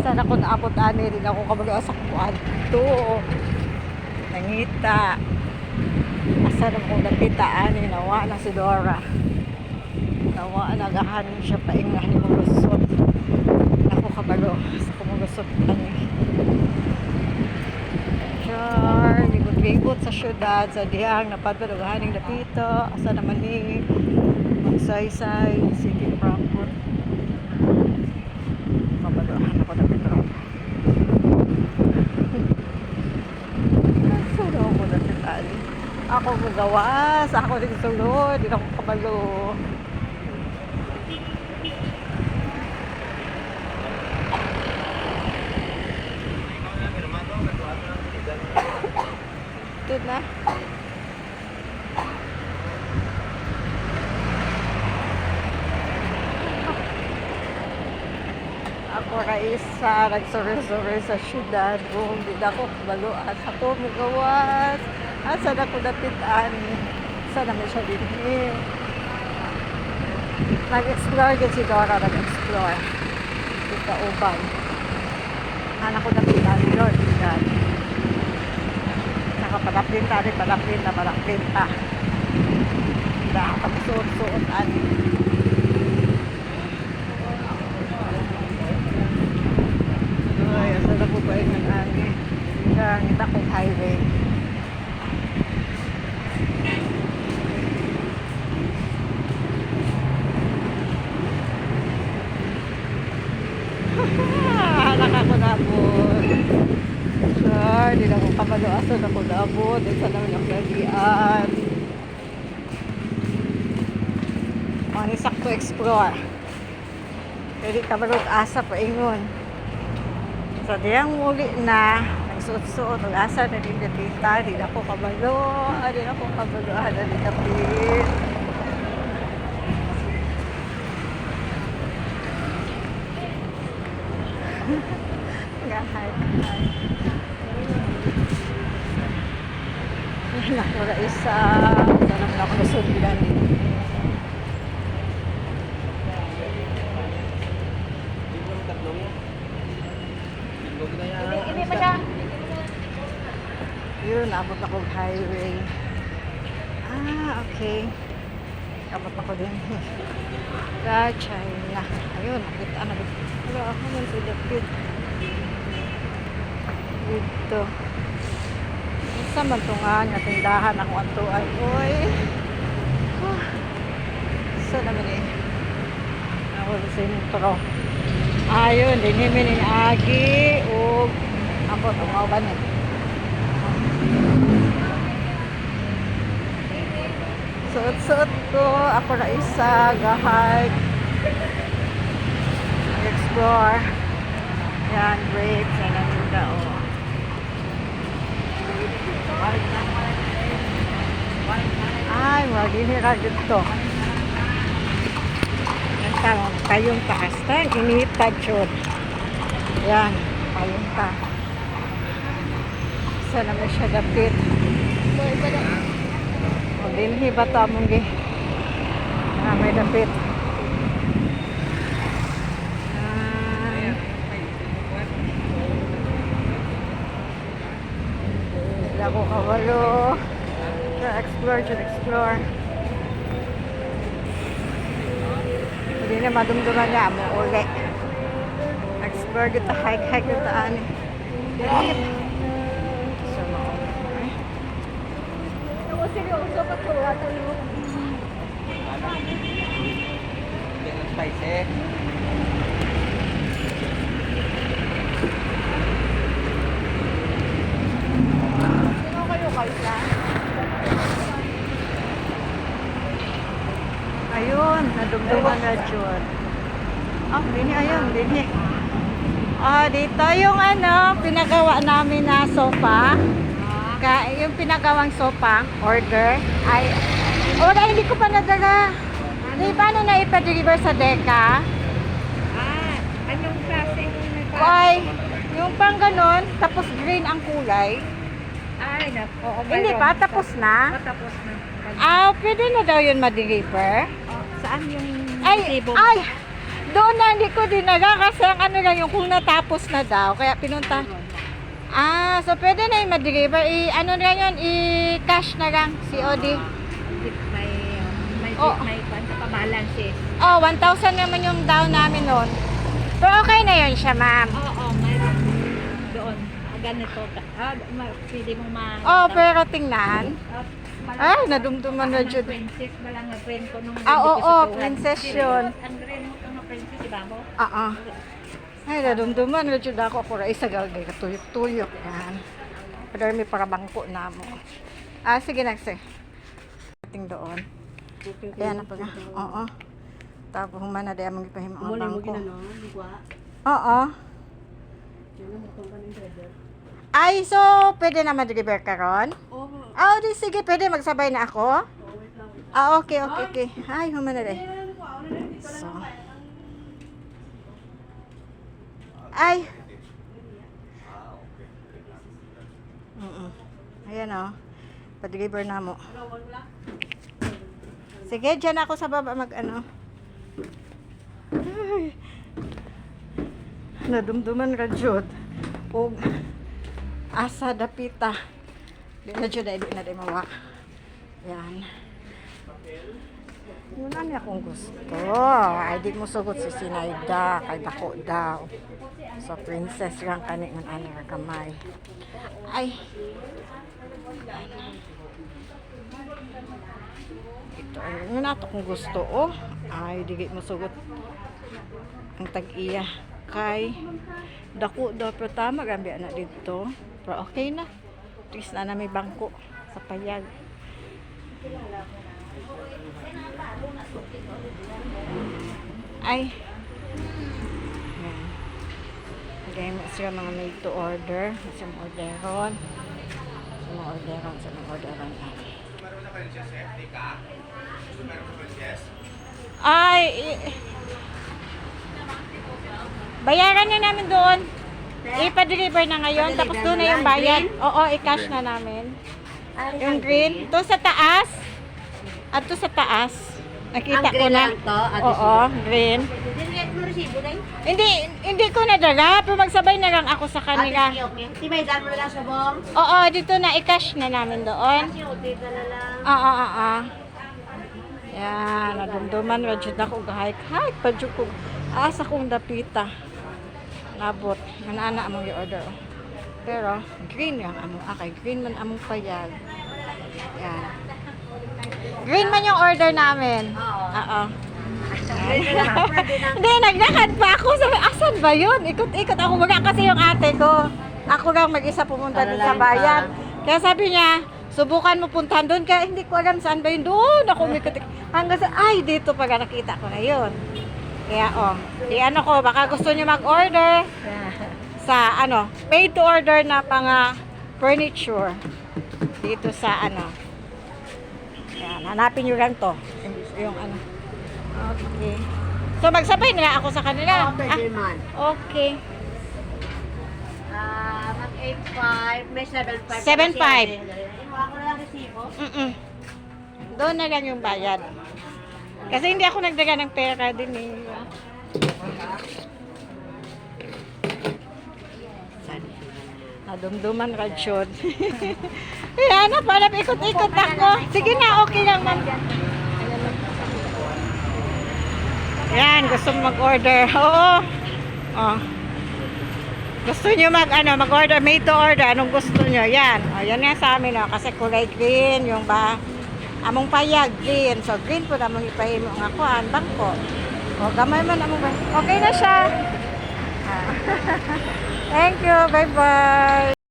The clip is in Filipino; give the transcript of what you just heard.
Sana ko naabot ani rin ako kabalo sa kwarto. Nangita. Asa na ko nakita ani nawa na si Dora. Nawa nagahanin siya paingahan ni Mugusot. Ako kabalo sa Mugusot ani. Char, libot-libot sa syudad sa dihang napadpadugahaning dapito. Asa naman ni Saysay, City Frankfurt. Kabaluhan ako na Petro. Sino ako na Petali? Ako magawas, ako din sulod, hindi ako kabalo. Ito na. Ako kaisa, nagsuri-suri sa syudad. Kung hindi na ako kabalo, at ako magawas. At saan ako napitan. Saan naman siya din eh. Nag-explore din si Dora, nag-explore. Dito uban. Anak ko napitan yun. Yan. Nakapalapin pa. Hindi ako tapos-suot-suot. Ay, asa na po ba yung nag-ani? Ang Takong Highway. Anak ako nabot. Sure, di na ako kabalo. Asa na ako nabot. Isa naman yung lagian. Mga sakto explore. Pwede kabalot asa pa ingon. So, diyang muli na, nagsuot-suot, asa na din dapita, di na ako kabalo, di na ako kabalo, na din dapit. Gahay. Naku na isa, sana naman ako nasundan. Ini madam. Yun, abot ako highway. Okay. Abot ako din. China. Ayun, nakita na. Pero ako man sa dapit. Dito. Isa man ito nga, nga tindahan ako atuan. Uy. Isa naman eh. Ako sa sentro. Ayun, dinimin ni Agi. O, abot, umaw ba niya? Suot-suot ko. Ako na isa. Gahike. Explore. Yan, grapes. Yan ang muda, o. Ay, maginira dito. Payong taas. Inihitad yun. Yan, payong ta. Isa naman siya dapit. O, dinhi ba ito among gi? May dapit. Hindi ako kawalo. Explore. Hindi na madumduman niya. Amo uli. Explore dito. Hike dito. Ani. So, okay. Ako seryoso pa to. Spicy. Sino kayo kaisa? Ayun, nadumduman na dyan. Dini, ayun, dini. Dito yung pinagawa namin na sofa. Yung pinagawang sofa, order, ay, wala, hindi ko pa nadala. Di, paano na ipa-deliver sa Deka? Anong klase yung Ay, yung pang ganon, tapos green ang kulay. Ay, nako. Hindi pa, tapos na. Tapos na. Pwede na daw yun ma-deliver. Saan yung Ay, table? ay, Doon na, hindi ko dinaga kasi ang ano lang yung kung natapos na daw. Kaya pinunta. Ah, so pwede na yung ma-deliver. Ano na yun, i-cash na lang, COD. May Oh. kwanta pa balance eh. Oh, 1,000 naman yung down namin noon. Pero okay na yun siya, ma'am. Oo, mayroon. Doon. Ganito. Pwede mo ma... Oh, pero tingnan. Ay, nadumduman na dyan. Princess ba lang na friend ko nung... Ah, oo, hindi ko sa princess tuwan. yun. Ang friend mo itong princess, di ba mo? Ay, nadumduman na dyan ako. Kura isa gagay katuyok-tuyok. Yan. Pero may para bangko na mo. Ah, sige na, sige. Ating doon. Ayan na pa nga. Oo. Tapos humana di amang ipahim ang bangko. Oo. Ay, so, pwede na ma-deliver ka ron? Oo. Di, sige, pwede magsabay na ako? Ah, okay. Ay, humana di. So. Ay. Ayan o. Pa-deliver na mo. Sige, dyan ako sa baba mag-ano. Ay. Nadumduman ka, Jod. O, asa dapita. Di na, Jod, di na mawa. Yan. Muna niya kung gusto. Ay, di mo sugot si Sinayda. Kay dako daw. So, princess lang kani ng ano ka kamay. Ay. Ito, yun nato kung gusto, oh. Ay, di mo sugot. Ang tag-iya. Kay, dako daw, pero tama, gambi na dito. Pero okay na. At least na may bangko sa payag. Ay. Ayan. Again, siya mga made to order. Sa mga orderon. Sa mga orderon. Sa mga orderon. Ay. Bayaran na namin doon. Ipa-deliver na ngayon. Tapos doon na yung bayad. Oo, i-cash na namin. Yung green. To sa taas. At to sa taas. Nakita ko na. Oo, green. Hindi ko nadala. Pero magsabay na lang ako sa kanila. May dal mo na lang sa bong. Oo, dito na i-cash na namin doon. Oo. Yan, nadumduman. Radyo na ko gahike. Padyo ko. Asa kong dapita. Nabot. Nanana among i-order. Pero, green yung among akay. Green man among payag. Yan. Green man yung order namin. Oo. Hindi, naglakad pa ako. Sabi, asan ba yun? Ikot-ikot ako. Wala kasi yung ate ko. Ako lang mag-isa pumunta doon sa bayan. Kaya sabi niya, subukan mo puntahan doon. Kaya hindi ko alam saan ba yun. Doon ako umikot. Hanggang sa, ay, dito pag nakita ko na yun. Kaya, i-ano ko, baka gusto niyo mag-order sa, made to order na pang furniture. Dito sa, yan, hanapin nyo lang to. Yung Okay. So, magsabay na ako sa kanila. Pwede man. Okay. Mag-8.5, may 7.5. 7.5. Inuha ko na lang resibo. Doon na lang yung bayad. Kasi hindi ako nagdaga ng pera din eh. Nadumduman ka, Chod. Kaya na, parang ikot-ikot ako. Sige na, okay lang man. Yan, gusto mo mag-order. Oo. Gusto nyo mag-order, made to order. Anong gusto nyo? Yan. Yan nga sa amin, kasi kulay green, yung among payag, green. So, green po namang ipahimo nga kuhan, bangko. Gamay man among bangko. Okay na siya. Thank you. Bye-bye.